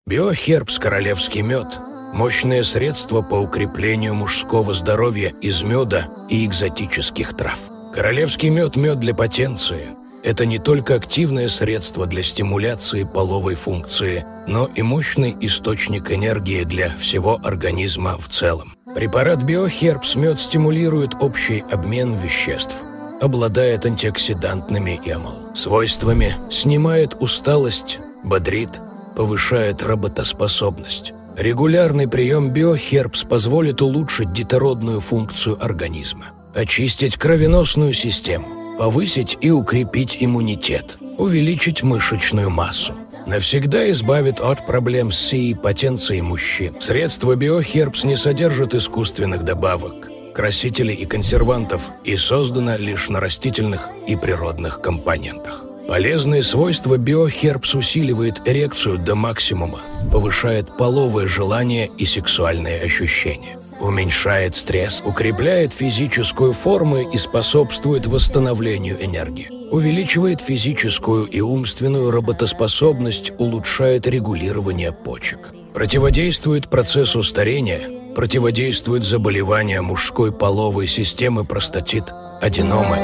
Биохербс «Королевский мед» – мощное средство по укреплению мужского здоровья из меда и экзотических трав. Королевский мед – мед для потенции. Это не только активное средство для стимуляции половой функции, но и мощный источник энергии для всего организма в целом. Препарат Биохербс мед стимулирует общий обмен веществ, обладает антиоксидантными свойствами, снимает усталость, бодрит, повышает работоспособность. Регулярный прием Биохербс позволит улучшить детородную функцию организма, очистить кровеносную систему, повысить и укрепить иммунитет, увеличить мышечную массу. Навсегда избавит от проблем с сией потенцией мужчин. Средство Биохербс не содержит искусственных добавок, красителей и консервантов и создано лишь на растительных и природных компонентах. Полезные свойства Биохербс усиливает эрекцию до максимума, повышает половое желание и сексуальные ощущения, уменьшает стресс, укрепляет физическую форму и способствует восстановлению энергии, увеличивает физическую и умственную работоспособность, улучшает регулирование почек, противодействует процессу старения, противодействует заболеваниям мужской половой системы, простатит, аденома.